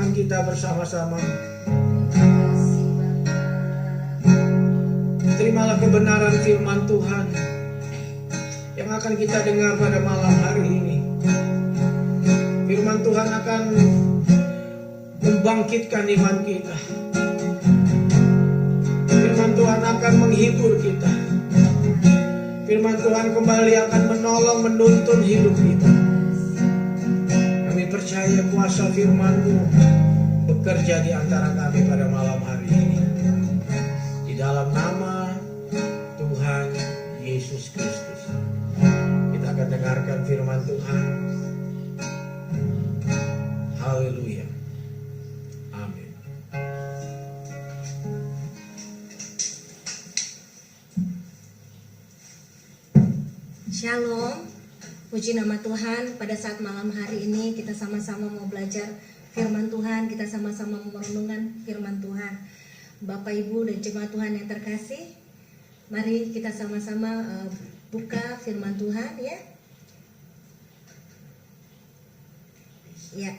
renungan kita bersama-sama. Terimalah kebenaran firman Tuhan yang akan kita dengar pada malam hari ini. Firman Tuhan akan membangkitkan iman kita. Firman Tuhan akan menghibur kita. Firman Tuhan kembali akan menolong, menuntun hidup kita. Kami percaya kuasa firman-Mu bekerja di antara kami pada malam hari ini. Di dalam nama Tuhan Yesus Kristus, kita akan dengarkan firman Tuhan. Haleluya. Amin. Shalom, puji nama Tuhan. Pada saat malam hari ini kita sama-sama mau belajar firman Tuhan, kita sama-sama merenungkan firman Tuhan. Bapak, Ibu, dan jemaat Tuhan yang terkasih, mari kita sama-sama buka firman Tuhan ya. Ya,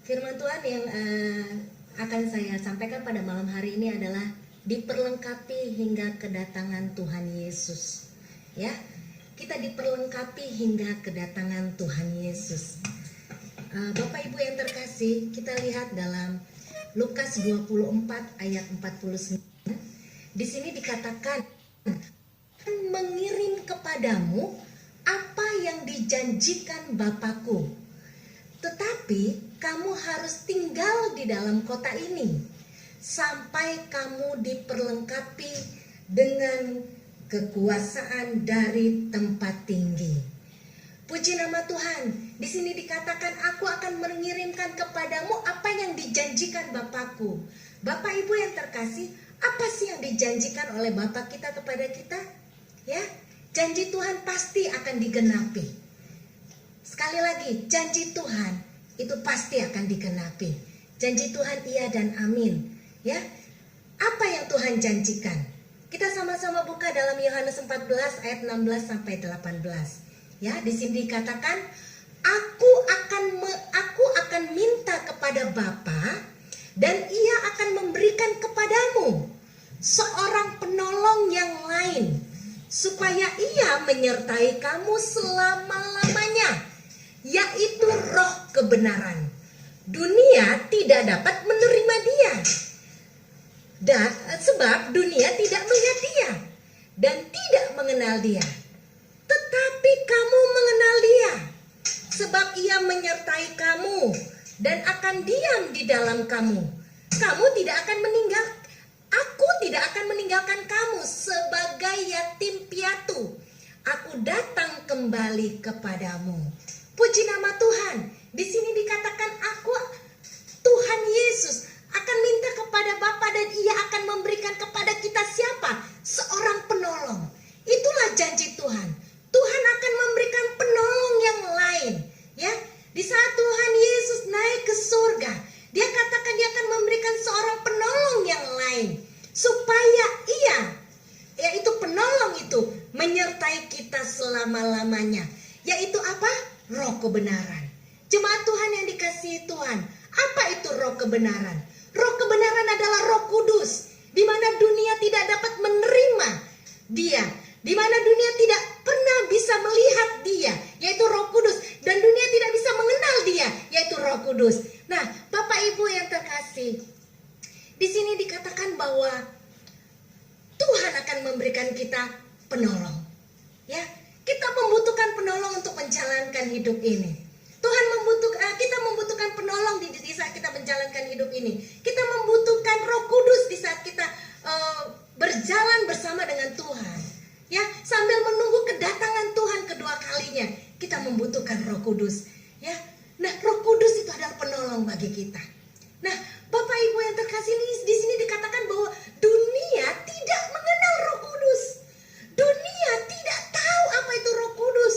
firman Tuhan yang akan saya sampaikan pada malam hari ini adalah diperlengkapi hingga kedatangan Tuhan Yesus. Ya, kita diperlengkapi hingga kedatangan Tuhan Yesus. Bapak Ibu yang terkasih, kita lihat dalam Lukas 24 ayat 49. Di sini dikatakan, mengirim kepadamu apa yang dijanjikan Bapakku. Tetapi kamu harus tinggal di dalam kota ini sampai kamu diperlengkapi dengan kekuasaan dari tempat tinggi. Puji nama Tuhan. Di sini dikatakan, aku akan mengirimkan kepadamu apa yang dijanjikan Bapakku. Bapak Ibu yang terkasih, apa sih yang dijanjikan oleh Bapak kita kepada kita? Ya, janji Tuhan pasti akan digenapi. Sekali lagi, janji Tuhan itu pasti akan digenapi. Janji Tuhan iya dan amin. Ya, apa yang Tuhan janjikan? Kita sama-sama buka dalam Yohanes 14 ayat 16 sampai 18. Ya, di sini dikatakan, aku akan minta kepada Bapa dan Ia akan memberikan kepadamu seorang penolong yang lain, supaya Ia menyertai kamu selama-lamanya, yaitu Roh kebenaran. Dunia tidak dapat menerima Dia, sebab dunia tidak melihat Dia dan tidak mengenal Dia. Tetapi kamu mengenal Dia, sebab Ia menyertai kamu dan akan diam di dalam kamu. Aku tidak akan meninggalkan kamu sebagai yatim piatu. Aku datang kembali kepadamu. Puji nama Tuhan. Di sini dikatakan, Tuhan Yesus akan minta kepada Bapa dan Ia akan memberikan kepada kita siapa? Seorang penolong. Itulah janji Tuhan. Tuhan akan memberikan penolong yang lain. Ya, di saat Tuhan Yesus naik ke surga, Dia katakan Dia akan memberikan seorang penolong yang lain, supaya Ia, yaitu penolong itu, menyertai kita selama-lamanya. Yaitu apa? Roh kebenaran. Jemaat Tuhan yang dikasihi Tuhan, apa itu roh kebenaran? Roh kebenaran adalah Roh Kudus, di mana dunia tidak dapat menerima Dia, di mana dunia tidak pernah bisa melihat Dia, yaitu Roh Kudus, dan dunia tidak bisa mengenal Dia, yaitu Roh Kudus. Nah, Bapak Ibu yang terkasih, di sini dikatakan bahwa Tuhan akan memberikan kita penolong. Ya, kita membutuhkan penolong untuk menjalankan hidup ini. Kita membutuhkan penolong di saat kita menjalankan hidup ini. Kita membutuhkan Roh Kudus di saat kita berjalan bersama dengan Tuhan. Ya, sambil menunggu kedatangan Tuhan kedua kalinya, kita membutuhkan Roh Kudus. Ya, nah Roh Kudus itu adalah penolong bagi kita. Nah, Bapak Ibu yang terkasih, di sini dikatakan bahwa dunia tidak mengenal Roh Kudus. Dunia tidak tahu apa itu Roh Kudus.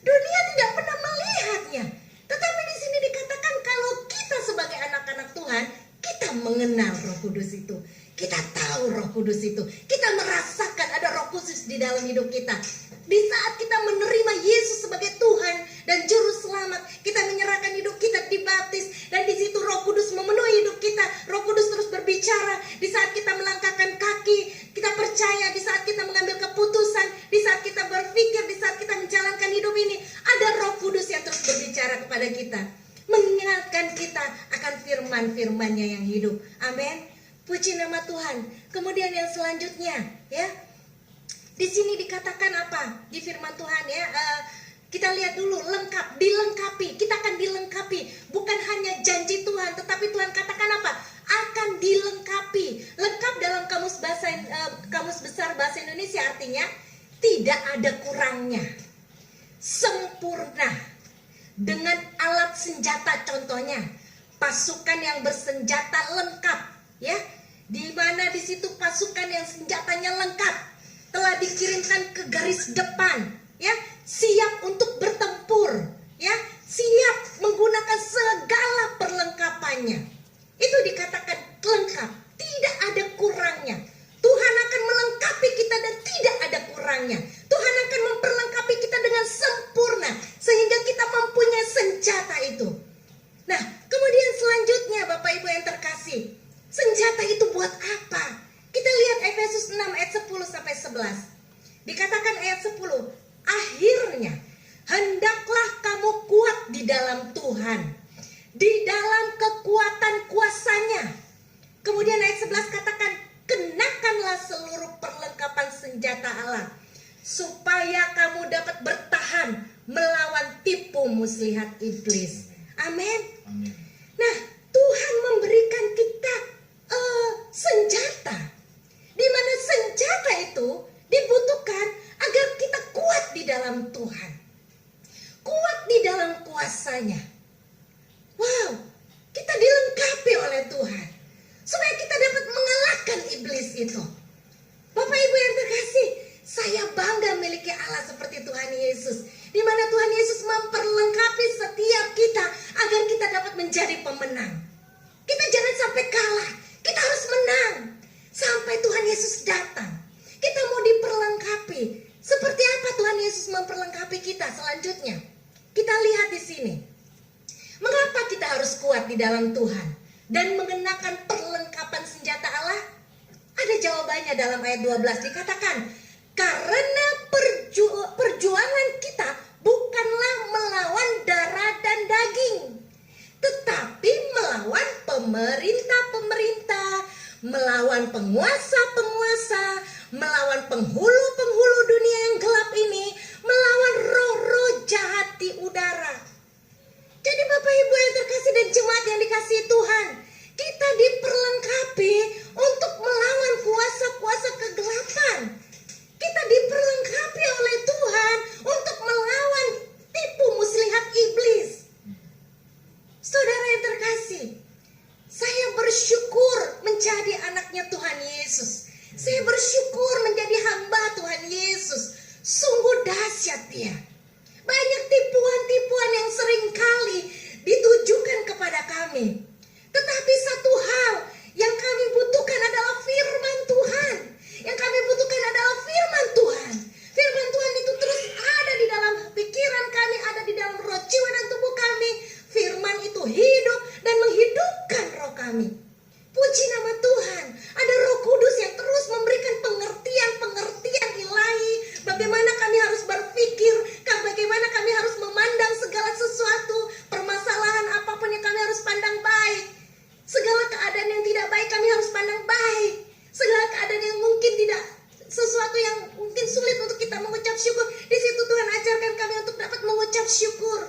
Dunia tidak pernah melihatnya. Tetapi di sini dikatakan kalau kita sebagai anak-anak Tuhan, kita mengenal Roh Kudus itu. Kita tahu Roh Kudus itu. Kita merasakan ada Roh Kudus di dalam hidup kita. Di saat kita menerima Yesus sebagai Tuhan dan Juru Selamat, kita menyerahkan hidup kita di Dan di situ Roh Kudus memenuhi hidup kita. Roh Kudus terus berbicara di saat kita melangkahkan kaki. Kita percaya di saat kita mengambil keputusan, di saat kita berpikir, di saat kita menjalankan hidup ini, ada Roh Kudus yang terus berbicara kepada kita, mengingatkan kita akan firman-firman-Nya yang hidup. Amin. Puji nama Tuhan. Kemudian yang selanjutnya, ya, di sini dikatakan apa di firman Tuhan, ya? Kita lihat dulu, lengkap, dilengkapi. Kita akan dilengkapi. Bukan hanya janji Tuhan, tetapi Tuhan katakan apa? Akan dilengkapi. Lengkap dalam kamus besar bahasa Indonesia artinya tidak ada kurangnya. Sempurna. Dengan alat senjata, contohnya pasukan yang bersenjata lengkap, ya. Di mana di situ pasukan yang senjatanya lengkap telah dikirimkan ke garis depan, ya, siap untuk bertempur, ya, siap menggunakan segala perlengkapannya. Itu dikatakan lengkap, tidak ada kurangnya. Tuhan akan melengkapi kita dan tidak ada kurangnya. Tuhan akan memperlengkapi kita dengan sempurna sehingga kita mempunyai senjata itu. Nah, kemudian selanjutnya Bapak Ibu yang terkasih, senjata itu buat apa? Kita lihat Efesus 6 ayat 10 sampai 11. Dikatakan ayat 10, akhirnya hendaklah kamu kuat di dalam Tuhan, di dalam kekuatan kuasa-Nya. Kemudian ayat 11 katakan, kenakanlah seluruh perlengkapan senjata Allah, supaya kamu dapat bertahan melawan tipu muslihat iblis. Amin. Nah, Tuhan memberikan kita senjata, di mana senjata itu dibutuhkan agar kita kuat di dalam Tuhan, kuat di dalam kuasa-Nya. Wow, kita dilengkapi oleh Tuhan supaya kita dapat mengalahkan iblis itu. Bapak Ibu yang terkasih, saya bangga memiliki Allah seperti Tuhan Yesus, di mana Tuhan Yesus memperlengkapi setiap kita agar kita dapat menjadi pemenang. Kita jangan sampai kalah, kita harus menang sampai Tuhan Yesus datang. Kita mau diperlengkapi. Seperti apa Tuhan Yesus memperlengkapi kita selanjutnya? Kita lihat di sini. Mengapa kita harus kuat di dalam Tuhan dan mengenakan perlengkapan senjata Allah? Ada jawabannya dalam ayat 12, dikatakan, karena perjuangan kita bukanlah melawan darah dan daging, tetapi melawan pemerintah-pemerintah, melawan penguasa-penguasa, melawan penghulu-penghulu dunia yang gelap ini, melawan roh-roh jahat di udara. Jadi Bapak Ibu yang terkasih dan jemaat yang dikasihi Tuhan, kita diperlengkapi untuk melawan kuasa-kuasa kegelapan. Kita diperlengkapi oleh Tuhan untuk melawan tipu muslihat iblis. Saudara yang terkasih, saya bersyukur menjadi anaknya Tuhan Yesus. Saya bersyukur menjadi hamba Tuhan Yesus. Sungguh dahsyat Dia. Banyak tipuan-tipuan yang seringkali ditujukan kepada kami. Tetapi satu hal yang kami butuhkan adalah firman Tuhan. Yang kami butuhkan adalah firman Tuhan. Firman Tuhan itu terus ada di dalam pikiran kami, ada di dalam roh, jiwa, dan tubuh kami. Firman itu hidup dan menghidupkan roh kami. Puji nama Tuhan, ada Roh Kudus yang terus memberikan pengertian-pengertian ilahi. Bagaimana kami harus berpikir, bagaimana kami harus memandang segala sesuatu, permasalahan apapun yang kami harus pandang baik. Segala keadaan yang tidak baik kami harus pandang baik. Segala keadaan yang mungkin tidak, sesuatu yang mungkin sulit untuk kita mengucap syukur, di situ Tuhan ajarkan kami untuk dapat mengucap syukur.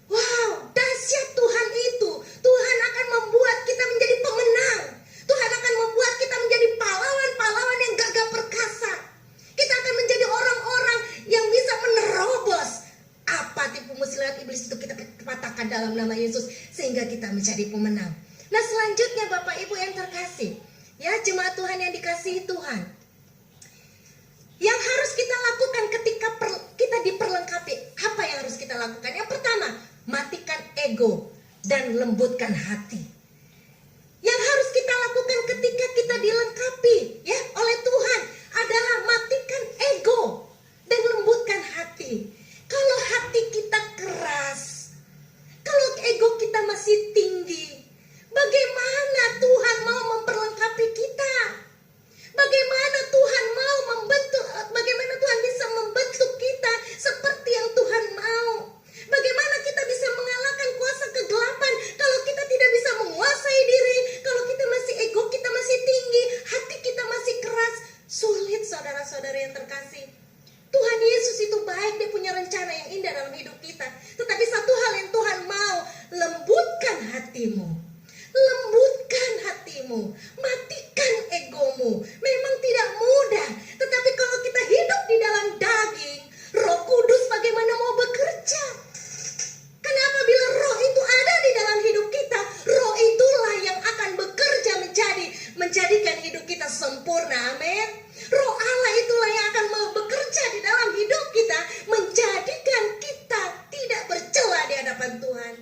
Wow, dahsyat Tuhan itu. Tuhan akan membuat kita menjadi pemenang. Tuhan akan membuat kita menjadi pahlawan-pahlawan yang gagah perkasa. Kita akan menjadi orang-orang yang bisa menerobos apa tipu muslihat iblis itu, kita patahkan dalam nama Yesus sehingga kita menjadi pemenang. Nah, selanjutnya Bapak Ibu yang terkasih, ya jemaat Tuhan yang dikasihi Tuhan, yang harus kita lakukan ketika kita diperlengkapi, apa yang harus kita lakukan? Yang pertama, matikan ego dan lembutkan hati. Yang harus kita lakukan ketika kita dilengkapi, ya, oleh Tuhan adalah matikan ego dan lembutkan hati. Kalau hati kita keras, kalau ego kita masih tinggi, hatimu. Lembutkan hatimu, matikan egomu. Memang tidak mudah, tetapi kalau kita hidup di dalam daging, Roh Kudus bagaimana mau bekerja? Karena apabila Roh itu ada di dalam hidup kita, Roh itulah yang akan bekerja menjadikan hidup kita sempurna. Amin. Roh Allah itulah yang akan mau bekerja di dalam hidup kita, menjadikan kita tidak bercela di hadapan Tuhan.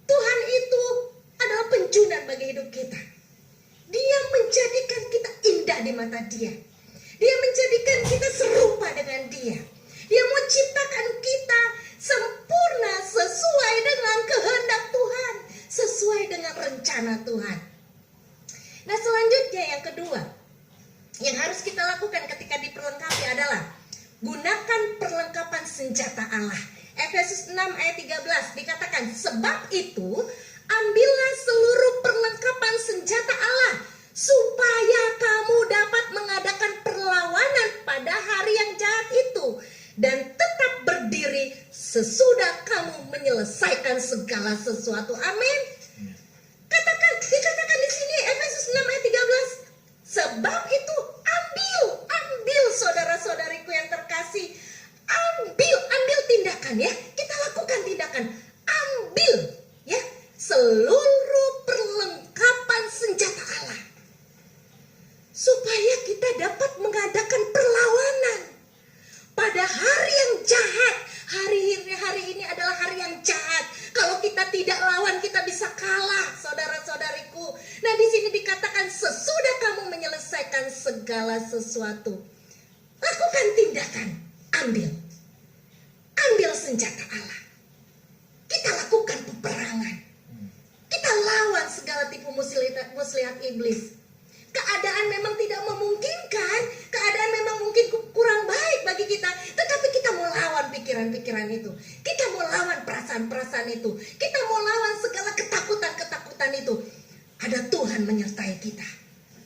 Tuhan itu adalah penjunan bagi hidup kita. Dia menjadikan kita indah di mata Dia. Dia menjadikan kita serupa dengan Dia. Dia mau ciptakan kita sempurna sesuai dengan kehendak Tuhan, sesuai dengan rencana Tuhan. Nah, selanjutnya yang kedua yang harus kita lakukan ketika diperlengkapi adalah gunakan perlengkapan senjata Allah. Efesus 6 ayat 13 dikatakan, sebab itu ambillah seluruh perlengkapan senjata Allah supaya kamu dapat mengadakan perlawanan pada hari yang jahat itu dan tetap berdiri sesudah kamu menyelesaikan segala sesuatu. Amin. Dikatakan di sini Efesus 6 ayat 13. Sebab itu ambil saudara-saudariku yang terkasih, ambil tindakan ya. Kita lakukan tindakan. Ambil ya seluruh perlengkapan senjata Allah supaya kita dapat mengadakan perlawanan pada hari yang jahat. Hari ini adalah hari yang jahat. Kalau kita tidak lawan, kita bisa kalah, saudara-saudariku. Nah, di sini dikatakan sesudah kamu menyelesaikan segala sesuatu, lakukan tindakan, ambil senjata Allah. Kita lakukan peperangan. Kita lawan segala tipu muslihat iblis. Keadaan memang tidak memungkinkan, keadaan memang mungkin kurang baik bagi kita, tetapi kita mau lawan pikiran-pikiran itu. Kita mau lawan perasaan-perasaan itu. Kita mau lawan segala ketakutan-ketakutan itu. Ada Tuhan menyertai kita.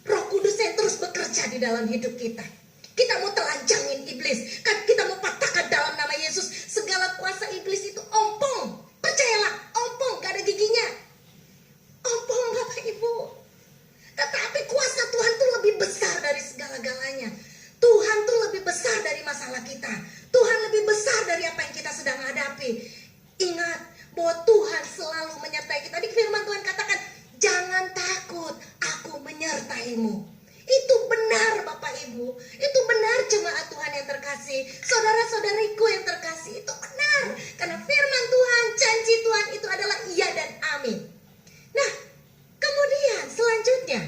Roh Kudus yang terus bekerja di dalam hidup kita. Kita mau telanjangin iblis. Kita mau patahkan dalam nama Yesus. Segala kuasa iblis itu ompong. Percayalah, ompong, gak ada giginya. Ompong Bapak Ibu. Tetapi kuasa Tuhan tuh lebih besar dari segala-galanya. Tuhan tuh lebih besar dari masalah kita. Tuhan lebih besar dari apa yang kita sedang hadapi. Ingat bahwa Tuhan selalu menyertai kita. Di firman Tuhan katakan, jangan takut, aku menyertaimu. Itu benar Bapak Ibu. Itu benar jemaat Tuhan yang terkasih. Saudara-saudariku yang terkasih, itu benar. Karena firman Tuhan, janji Tuhan itu adalah iya dan amin. Nah, kemudian selanjutnya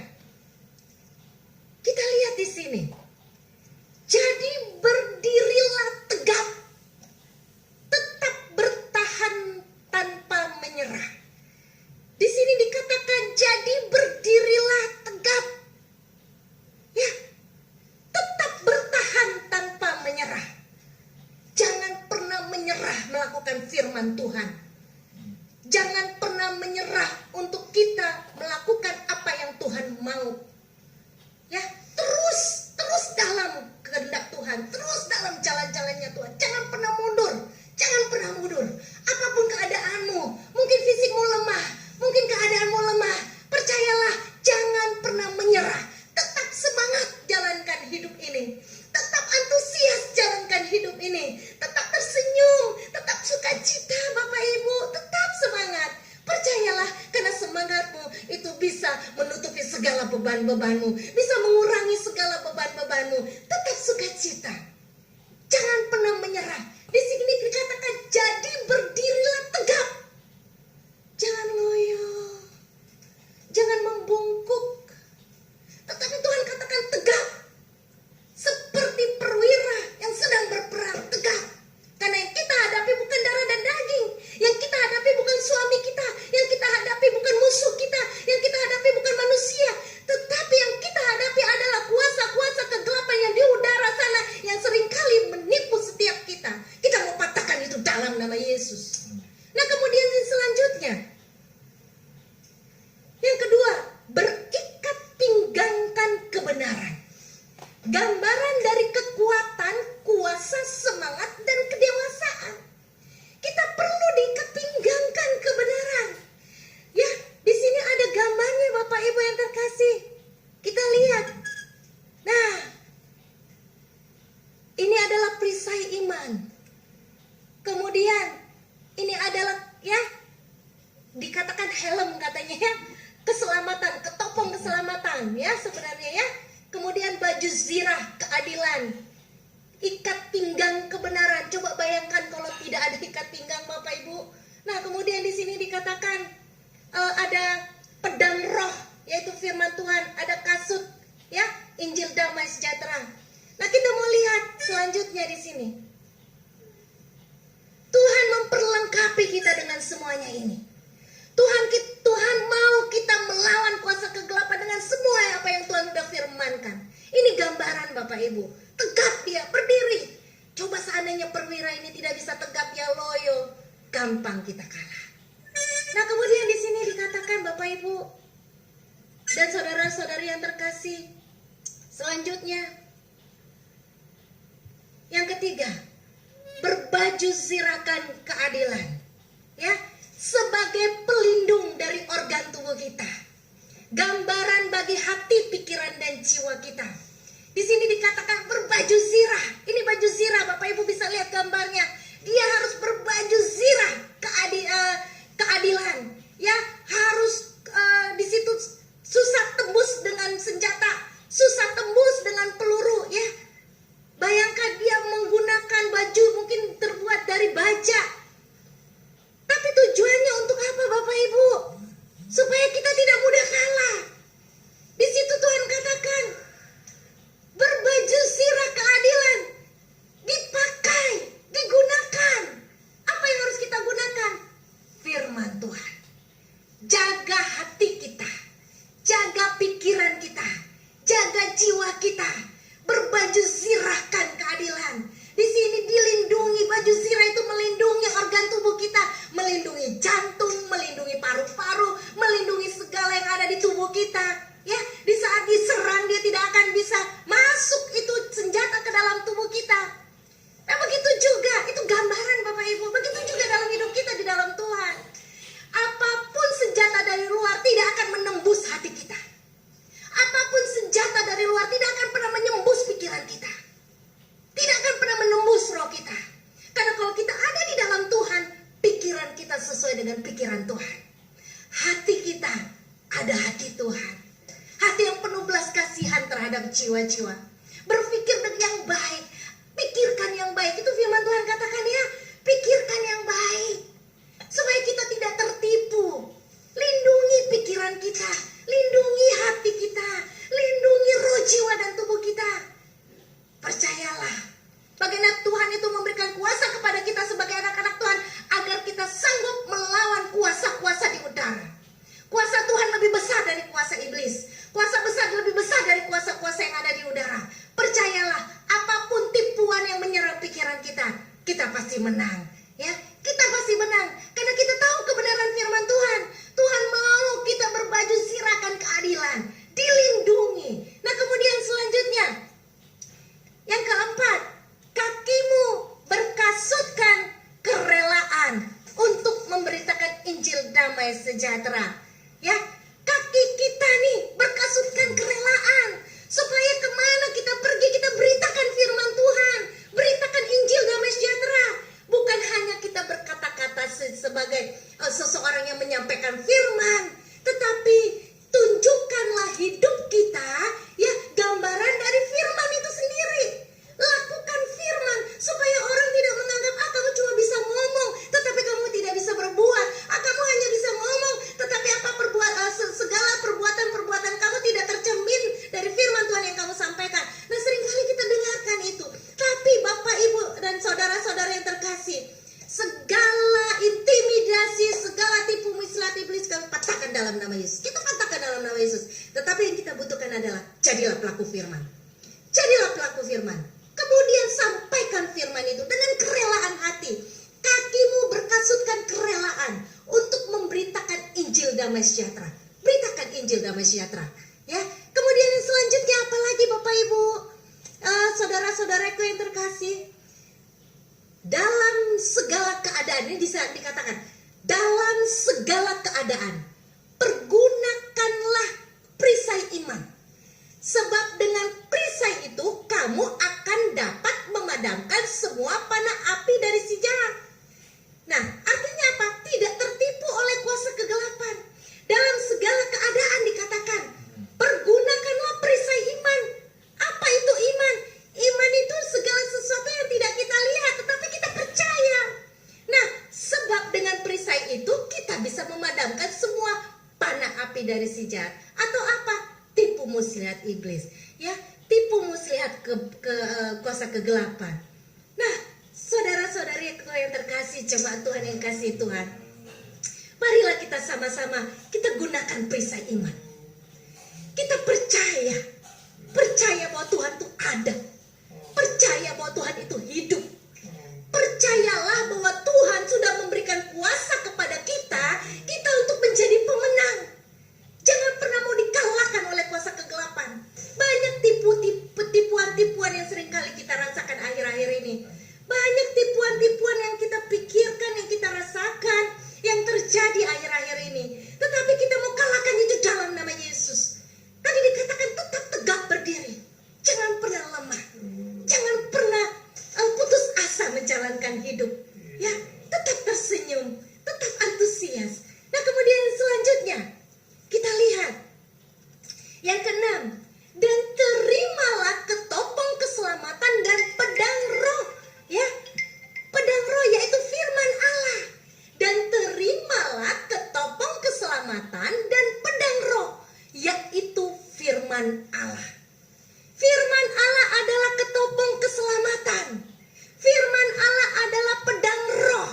kita lihat di sini. Jadi berdirilah tegap, tetap bertahan tanpa menyerah. Di sini dikatakan jadi berdirilah tegap, ya, tetap bertahan tanpa menyerah. Jangan pernah menyerah melakukan firman Tuhan. Jangan pernah menyerah untuk kita melakukan apa yang Tuhan mau. Ya, terus dalam kehendak Tuhan, terus dalam jalan-jalannya Tuhan. Jangan pernah mundur. Jangan pernah mundur. Apapun keadaanmu, mungkin fisikmu lemah, mungkin keadaanmu lemah, percayalah, jangan pernah menyerah. Tetap semangat jalankan hidup ini. Tetap antusias jalankan hidup ini. Tetap tersenyum, tetap sukacita Bapak Ibu, tetap semangat. Percayalah, karena semangatmu itu bisa menutupi segala beban-bebanmu, bisa mengurangi segala beban-bebanmu. Tetap sukacita. Jangan pernah menyerah. Di sini dikatakan jadi berdirilah tegap. Jangan loyo. Jangan membungkuk. Tetapi Tuhan katakan tegap. Seperti perwira yang sedang berperang, tegap. Karena yang kita hadapi bukan darah dan daging. Yang kita hadapi bukan suami kita. Yang kita hadapi bukan musuh kita. Yang kita hadapi bukan manusia. Tetapi yang kita hadapi adalah kuasa-kuasa kegelapan yang di udara sana, yang dikatakan helm katanya ya, keselamatan, ketopong keselamatan ya sebenarnya ya. Kemudian baju zirah keadilan, ikat pinggang kebenaran. Coba bayangkan kalau tidak ada ikat pinggang Bapak Ibu. Nah kemudian di sini dikatakan ada pedang roh, yaitu firman Tuhan, ada kasut ya, Injil damai sejahtera. Nah kita mau lihat selanjutnya di sini. Tuhan memperlengkapi kita dengan semuanya ini. Tuhan mau kita melawan kuasa kegelapan dengan semua apa yang Tuhan sudah firmankan. Ini gambaran Bapak Ibu. Tegap dia, berdiri. Coba seandainya perwira ini tidak bisa tegap, dia loyo, gampang kita kalah. Nah kemudian di sini dikatakan Bapak Ibu dan saudara-saudari yang terkasih, selanjutnya yang ketiga, berbaju zirakan keadilan, ya, sebagai pelindung dari organ tubuh kita, gambaran bagi hati, pikiran dan jiwa kita. Di sini dikatakan berbaju zirah. Ini baju zirah, Bapak Ibu bisa lihat gambarnya. Dia harus berbaju zirah keadilan, ya, harus di situ susah tembus dengan senjata, susah tembus dengan peluru, ya. Bayangkan dia menggunakan baju mungkin terbuat dari baja. Tapi tujuannya untuk apa Bapak Ibu? Supaya kita tidak mudah kalah. Di situ Tuhan katakan berbaju zirah keadilan, dipakai, digunakan. Apa yang harus kita gunakan? Firman Tuhan. Jaga hati kita, jaga pikiran kita, jaga jiwa kita. Berbaju zirahkan keadilan. Di sini dilindungi, baju zirah itu melindungi organ tubuh kita, melindungi jantung, melindungi paru-paru, melindungi segala yang ada di tubuh kita. Ya, di saat diserang dia tidak akan bisa masuk itu senjata ke dalam tubuh kita. Nah, begitu juga, itu gambaran Bapak Ibu, begitu juga dalam hidup kita di dalam Tuhan. Apapun senjata dari luar tidak akan menembus hati kita. Apapun senjata dari luar tidak akan pernah menembus pikiran kita. Tidak akan pernah menembus roh kita. Karena kalau kita ada di dalam Tuhan, pikiran kita sesuai dengan pikiran Tuhan. Hati kita ada hati Tuhan. Hati yang penuh belas kasihan terhadap jiwa-jiwa. Berpikir yang baik, pikirkan yang baik. Itu firman Tuhan katakan ya, pikirkan yang baik. Supaya kita tidak tertipu. Lindungi pikiran kita, lindungi hati kita, lindungi roh, jiwa dan tubuh kita. Percayalah, bagaimana Tuhan itu memberikan kuasa kepada kita sebagai anak-anak Tuhan agar kita sanggup melawan kuasa-kuasa di udara. Kuasa Tuhan lebih besar dari kuasa iblis. Kuasa besar lebih besar dari kuasa-kuasa yang ada di udara. Percayalah, apapun tipuan yang menyerang pikiran kita, kita pasti menang. Ya, kita pasti menang karena kita tahu kebenaran firman Tuhan. Tuhan mau kita berbaju zirahkan keadilan, dilindungi. Nah, kemudian selanjutnya, yang keempat, kakimu berkasutkan kerelaan untuk memberitakan Injil damai sejahtera. Ya, kaki kita nih berkasutkan kerelaan supaya kemana kita pergi kita beritakan firman Tuhan, beritakan Injil damai sejahtera. Bukan hanya kita berkata-kata sebagai seseorang yang menyampaikan firman, tetapi tunjukkanlah hidup kita, ya, gambaran dari firman itu sendiri. Lakukan firman supaya orang tidak menganggap kamu cuma bisa ngomong, tetapi kamu tidak bisa berbuat. Kamu hanya bisa ngomong, tetapi segala perbuatan kamu tidak tercermin dari firman Tuhan yang kamu sampaikan. Nah, seringkali kita dengarkan itu. Tapi Bapak, Ibu, dan saudara-saudara yang terkasih, segala intimidasi, segala tipu muslihat iblis kami patahkan dalam nama Yesus. Kita patahkan dalam nama Yesus. Tetapi yang kita butuhkan adalah jadilah pelaku firman. Jadilah pelaku firman. Kemudian sampaikan firman itu dengan kerelaan hati. Kakimu berkasutkan kerelaan untuk memberitakan Injil damai sejahtera. Beritakan Injil damai sejahtera. Ya. Kemudian yang selanjutnya apa lagi Bapak Ibu? Saudara-saudaraku yang terkasih, dalam segala keadaan, ini bisa dikatakan, dalam segala keadaan, pergunakanlah perisai iman. Sebab dengan perisai itu, kamu akan dapat memadamkan semua panah api dari si jahat. Nah, artinya apa? Tidak tertipu oleh kuasa kegelapan. api dari si jahat. Atau apa? Tipu muslihat iblis. Ya, tipu muslihat kuasa kegelapan. Nah, saudara-saudari yang terkasih, jemaat Tuhan yang kasih Tuhan, marilah kita sama-sama kita gunakan perisai iman. Kita percaya bahwa Tuhan itu ada. Percaya bahwa Tuhan itu hidup. Percayalah bahwa Tuhan sudah memberikan kuasa kepada kita untuk menjadi pemenang. Jangan pernah mau dikalahkan oleh kuasa kegelapan. Banyak tipuan-tipuan yang seringkali kita rasakan akhir-akhir ini. Banyak tipuan-tipuan yang kita pikirkan, yang kita rasakan, yang terjadi akhir-akhir ini. Tetapi kita mau kalahkan itu dalam nama Yesus. Tadi dikatakan tetap tegak berdiri. Jangan pernah lemah. Jangan pernah putus asa menjalankan hidup. Ya, tetap tersenyum, tetap antusias. Nah, kemudian selanjutnya kita lihat yang keenam, dan terimalah ketopong keselamatan dan pedang roh. Ya, pedang roh yaitu firman Allah. Dan terimalah ketopong keselamatan dan pedang roh, yaitu firman Allah. Firman Allah adalah ketopong keselamatan. Firman Allah adalah pedang roh.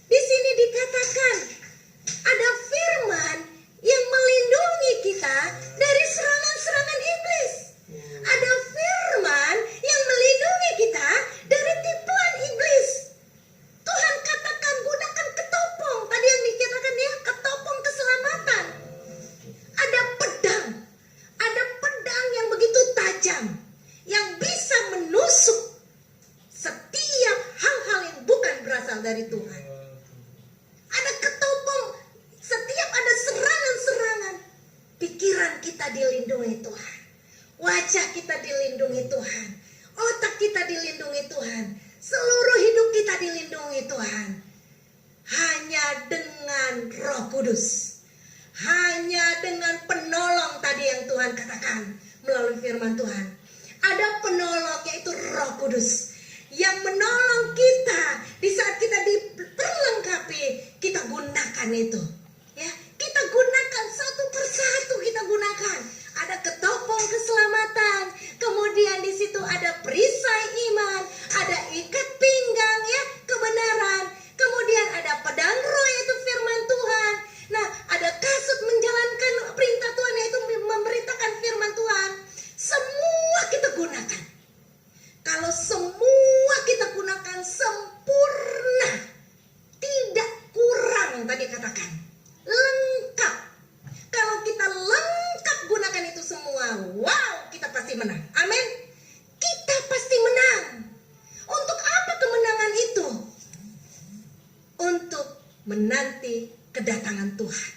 Di sini dikatakan ada firman yang melindungi kita dari serangan-serangan iblis. Ada firman yang melindungi kita dari tipuan iblis. Tuhan katakan gunakan ketopong. Tadi yang dikatakan ya, ketopong keselamatan. Ada pedang yang begitu tajam, yang bisa menusuk setiap hal-hal yang bukan berasal dari Tuhan. Ada ketopong, setiap ada serangan-serangan, pikiran kita dilindungi Tuhan, wajah kita dilindungi Tuhan, otak kita dilindungi Tuhan, seluruh hidup kita dilindungi Tuhan. Hanya dengan Roh Kudus, hanya dengan penolong tadi yang Tuhan katakan melalui firman Tuhan. Ada penolong yaitu Roh Kudus yang menolong kita di saat kita diperlengkapi. Kita gunakan itu, ya, kita gunakan satu persatu, kita gunakan. Ada ketopong keselamatan, kemudian di situ ada perisai iman, ada ikat pinggang ya kebenaran, kemudian ada pedang roh yaitu firman Tuhan. Nah, ada kasut menjalankan perintah Tuhan yaitu memberitakan firman Tuhan. Semua kita gunakan. Kalau semua kita gunakan sempurna, tidak kurang, tadi katakan lengkap. Kalau kita lengkap gunakan itu semua, wow, kita pasti menang. Amin. Kita pasti menang. Untuk apa kemenangan itu? Untuk menanti kedatangan Tuhan.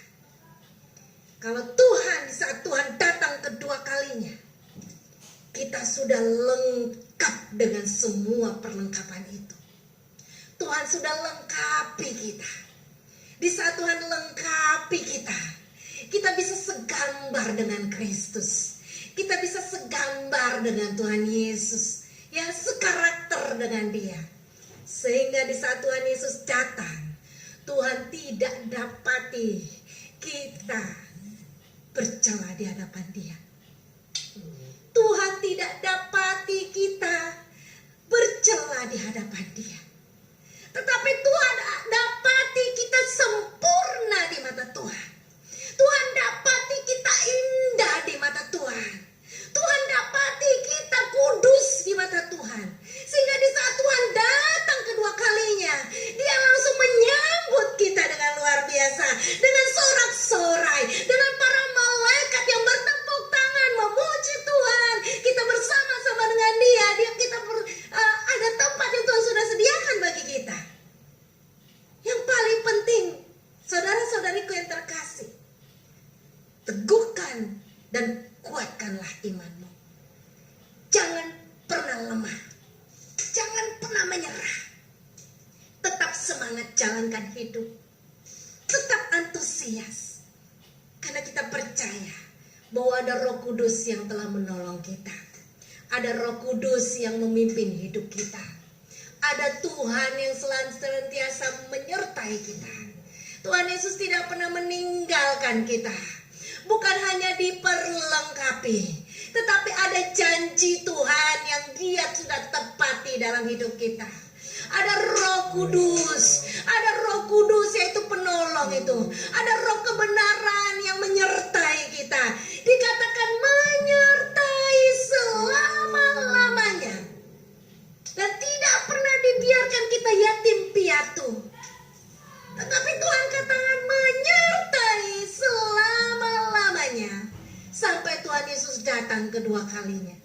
Kalau Tuhan, di saat Tuhan datang kedua kalinya, kita sudah lengkap dengan semua perlengkapan itu. Tuhan sudah lengkapi kita. Di saat Tuhan lengkapi kita, kita bisa segambar dengan Kristus. Kita bisa segambar dengan Tuhan Yesus. Ya, sekarakter dengan Dia. Sehingga di saat Tuhan Yesus datang, Tuhan tidak dapati kita bercela di hadapan Dia. Tuhan tidak dapati kita bercela di hadapan Dia. Tetapi Tuhan dapati kita sempurna di mata Tuhan. Tuhan dapati kita indah di mata Tuhan. Tuhan dapati kita kudus di mata Tuhan. Sehingga di saat Tuhan datang kedua kalinya, Dia langsung menyambut kita dengan luar biasa, dengan sorak-sorai, dengan para malaikat yang bertepuk tangan memuji Tuhan. Kita bersama-sama dengan Dia. Kita ada tempat yang Tuhan sudah sediakan bagi kita. Yang paling penting, saudara-saudariku yang terkasih, teguhkan dan kuatkanlah imanmu. Jangan pernah lemah. Jangan pernah menyerah. Tetap semangat jalankan hidup. Tetap antusias. Karena kita percaya bahwa ada Roh Kudus yang telah menolong kita. Ada Roh Kudus yang memimpin hidup kita. Ada Tuhan yang senantiasa menyertai kita. Tuhan Yesus tidak pernah meninggalkan kita. bukan hanya diperlengkapi, tetapi ada janji Tuhan yang Dia sudah tepati dalam hidup kita. Ada Roh Kudus, yaitu penolong itu. Ada Roh kebenaran yang menyertai kita. Dikatakan menyertai selama-lamanya. Dan tidak pernah dibiarkan kita yatim piatu. Tetapi Tuhan katakan menyertai selama-lamanya. Sampai Tuhan Yesus datang kedua kalinya.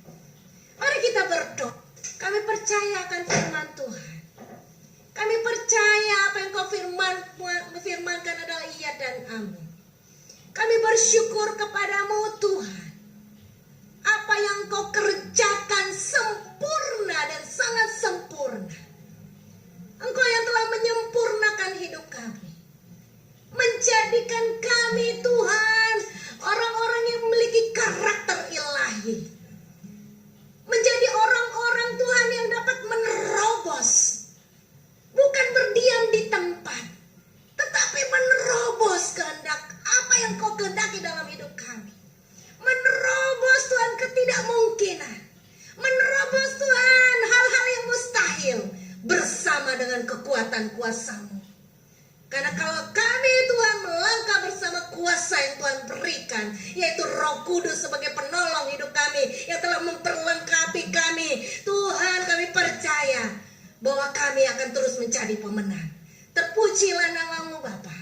Mari kita berdoa. Kami percaya akan firman Tuhan. Kami percaya apa yang Kau firmankan adalah iya dan amin. Kami bersyukur kepadamu Tuhan. Apa yang Kau kerjakan sempurna dan sangat sempurna. Engkau yang telah menyempurnakan hidup kami. Menjadikan kami Tuhan orang-orang yang memiliki karakter ilahi. Menjadi orang-orang Tuhan yang dapat menerobos. Bukan berdiam di tempat, tetapi menerobos kehendak apa yang Kau kehendaki dalam hidup kami. Menerobos Tuhan ketidakmungkinan. Menerobos Tuhan hal-hal yang mustahil bersama dengan kekuatan kuasa-Mu. Karena kalau kami Tuhan melangkah bersama kuasa yang Tuhan berikan, yaitu Roh Kudus sebagai penolong hidup kami yang telah memperlengkapi kami, Tuhan, kami percaya bahwa kami akan terus menjadi pemenang. Terpujilah nama-Mu Bapa.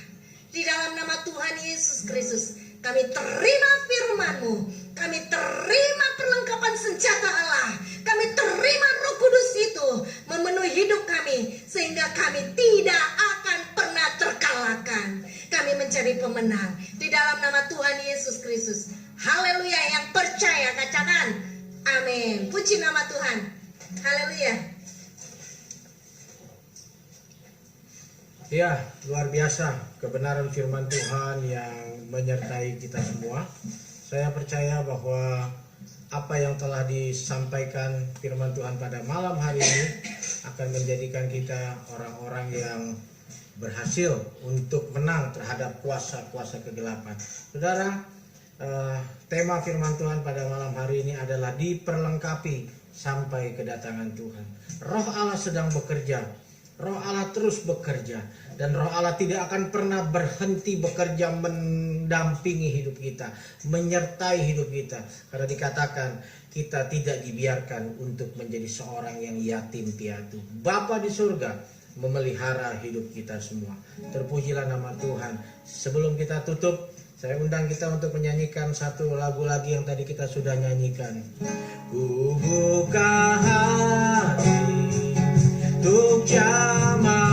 Di dalam nama Tuhan Yesus Kristus, kami terima firman-Mu. Kami terima perlengkapan senjata Allah. Kami terima Roh Kudus itu memenuhi hidup kami, sehingga kami tidak akan pernah terkalahkan. Kami menjadi pemenang di dalam nama Tuhan Yesus Kristus. Haleluya. Yang percaya katakan amin. Puji nama Tuhan. Haleluya. Ya, luar biasa kebenaran firman Tuhan yang menyertai kita semua. Saya percaya bahwa apa yang telah disampaikan firman Tuhan pada malam hari ini akan menjadikan kita orang-orang yang berhasil untuk menang terhadap kuasa-kuasa kegelapan. Saudara, tema firman Tuhan pada malam hari ini adalah diperlengkapi sampai kedatangan Tuhan. Roh Allah sedang bekerja. Roh Allah terus bekerja, dan Roh Allah tidak akan pernah berhenti bekerja mendampingi hidup kita, menyertai hidup kita. Karena dikatakan kita tidak dibiarkan untuk menjadi seorang yang yatim piatu. Bapa di surga memelihara hidup kita semua. Terpujilah nama Tuhan. Sebelum kita tutup, saya undang kita untuk menyanyikan satu lagu lagi yang tadi kita sudah nyanyikan. Ku buka hati untuk jamaah